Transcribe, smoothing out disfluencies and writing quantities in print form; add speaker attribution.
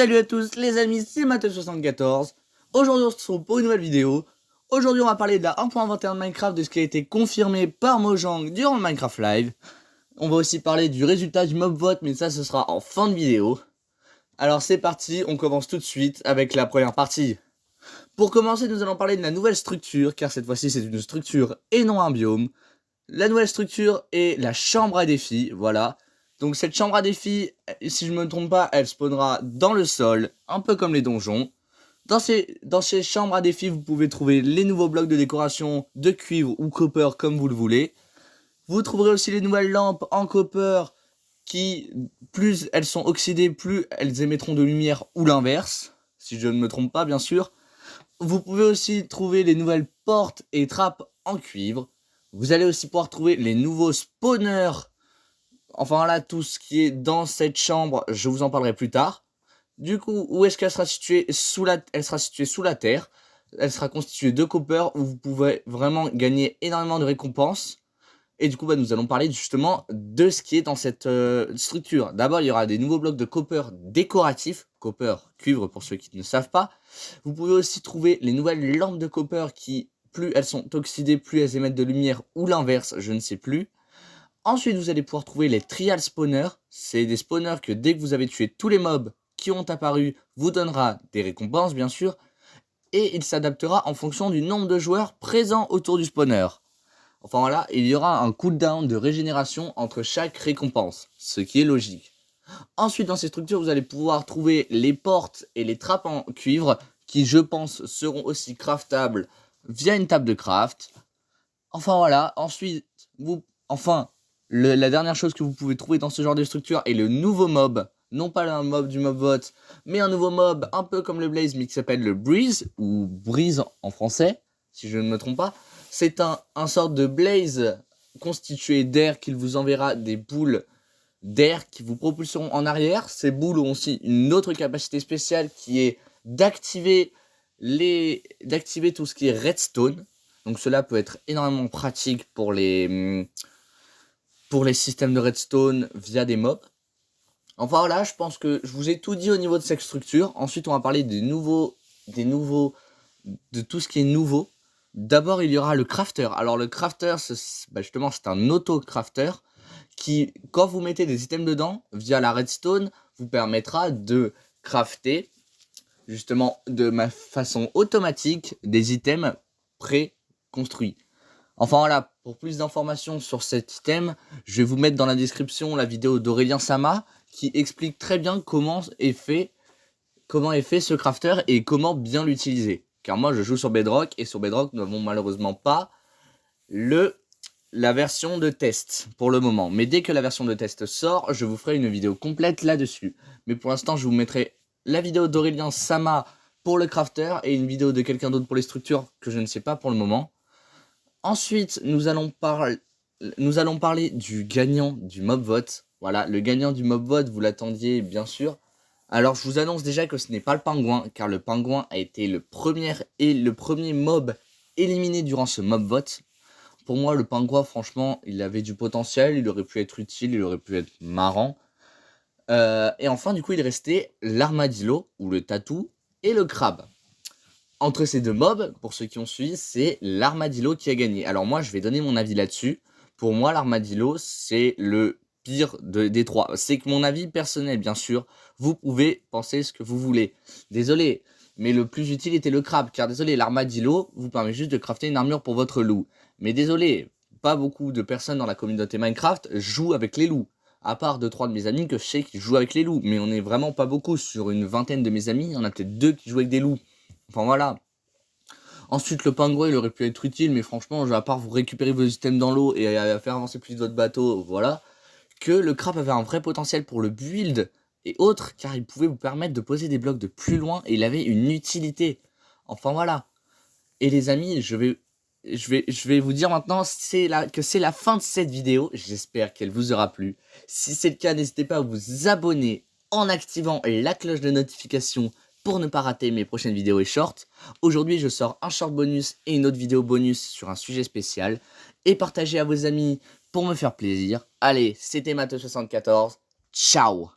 Speaker 1: Salut à tous les amis, c'est Matteo74. Aujourd'hui on se retrouve pour une nouvelle vidéo. Aujourd'hui on va parler de la 1.21 de Minecraft, de ce qui a été confirmé par Mojang durant le Minecraft Live. On va aussi parler du résultat du mob vote, mais ça ce sera en fin de vidéo. Alors c'est parti, on commence tout de suite avec la première partie. Pour commencer, nous allons parler de la nouvelle structure, car cette fois-ci c'est une structure et non un biome. La nouvelle structure est la chambre à défis, voilà. Donc cette chambre à défis, si je ne me trompe pas, elle spawnera dans le sol, un peu comme les donjons. Dans ces chambres à défis, vous pouvez trouver les nouveaux blocs de décoration de cuivre ou copper comme vous le voulez. Vous trouverez aussi les nouvelles lampes en copper qui, plus elles sont oxydées, plus elles émettront de lumière ou l'inverse, si je ne me trompe pas bien sûr. Vous pouvez aussi trouver les nouvelles portes et trappes en cuivre. Vous allez aussi pouvoir trouver les nouveaux spawners. Enfin là, tout ce qui est dans cette chambre, je vous en parlerai plus tard. Du coup, où est-ce qu'elle sera située? Elle sera située sous la terre. Elle sera constituée de copper où vous pouvez vraiment gagner énormément de récompenses. Et du coup, nous allons parler justement de ce qui est dans cette structure. D'abord, il y aura des nouveaux blocs de copper décoratifs. Copper, cuivre pour ceux qui ne savent pas. Vous pouvez aussi trouver les nouvelles lampes de copper qui, plus elles sont oxydées, plus elles émettent de lumière ou l'inverse, je ne sais plus. Ensuite, vous allez pouvoir trouver les trial spawners. C'est des spawners que dès que vous avez tué tous les mobs qui ont apparu, vous donnera des récompenses bien sûr. Et il s'adaptera en fonction du nombre de joueurs présents autour du spawner. Enfin voilà, il y aura un cooldown de régénération entre chaque récompense, ce qui est logique. Ensuite, dans ces structures, vous allez pouvoir trouver les portes et les trappes en cuivre qui, je pense, seront aussi craftables via une table de craft. Enfin voilà, ensuite, la dernière chose que vous pouvez trouver dans ce genre de structure est le nouveau mob. Non pas un mob du mob vote, mais un nouveau mob un peu comme le Blaze, mais qui s'appelle le Breeze, ou Breeze en français, si je ne me trompe pas. C'est un sorte de Blaze constitué d'air qu'il vous enverra des boules d'air qui vous propulseront en arrière. Ces boules ont aussi une autre capacité spéciale qui est d'activer tout ce qui est redstone. Donc cela peut être énormément pratique pour les systèmes de redstone via des mobs. Enfin voilà, je pense que je vous ai tout dit au niveau de cette structure. Ensuite, on va parler de tout ce qui est nouveau. D'abord, il y aura le crafter. Alors le crafter, justement, c'est un auto-crafter qui, quand vous mettez des items dedans, via la redstone, vous permettra de crafter, justement, de façon automatique, des items pré-construits. Enfin voilà, pour plus d'informations sur cet item, je vais vous mettre dans la description la vidéo d'Aurélien Sama qui explique très bien comment est fait ce crafter et comment bien l'utiliser. Car moi je joue sur Bedrock et sur Bedrock nous n'avons malheureusement pas la version de test pour le moment. Mais dès que la version de test sort, je vous ferai une vidéo complète là-dessus. Mais pour l'instant, je vous mettrai la vidéo d'Aurélien Sama pour le crafter et une vidéo de quelqu'un d'autre pour les structures que je ne sais pas pour le moment. Ensuite, nous allons parler du gagnant du mob vote. Voilà, le gagnant du mob vote, vous l'attendiez bien sûr. Alors, je vous annonce déjà que ce n'est pas le pingouin, car le pingouin a été le premier mob éliminé durant ce mob vote. Pour moi, le pingouin, franchement, il avait du potentiel, il aurait pu être utile, il aurait pu être marrant. Et enfin, du coup, il restait l'armadillo, ou le tatou, et le crabe. Entre ces deux mobs, pour ceux qui ont suivi, c'est l'armadillo qui a gagné. Alors moi, je vais donner mon avis là-dessus. Pour moi, l'armadillo, c'est le pire des trois. C'est que mon avis personnel, bien sûr. Vous pouvez penser ce que vous voulez. Désolé, mais le plus utile était le crabe. Car désolé, l'armadillo vous permet juste de crafter une armure pour votre loup. Mais désolé, pas beaucoup de personnes dans la communauté Minecraft jouent avec les loups. À part 2-3 de mes amis que je sais qui jouent avec les loups. Mais on n'est vraiment pas beaucoup. Sur une vingtaine de mes amis, il y en a peut-être 2 qui jouent avec des loups. Enfin voilà. Ensuite, le pingouin, il aurait pu être utile, mais franchement, à part vous récupérer vos items dans l'eau et à faire avancer plus votre bateau, voilà. Que le crabe avait un vrai potentiel pour le build et autres, car il pouvait vous permettre de poser des blocs de plus loin et il avait une utilité. Enfin voilà. Et les amis, je vais vous dire maintenant que c'est la fin de cette vidéo. J'espère qu'elle vous aura plu. Si c'est le cas, n'hésitez pas à vous abonner en activant la cloche de notification pour ne pas rater mes prochaines vidéos et shorts. Aujourd'hui, je sors un short bonus et une autre vidéo bonus sur un sujet spécial. Et partagez à vos amis pour me faire plaisir. Allez, c'était Matteo74. Ciao!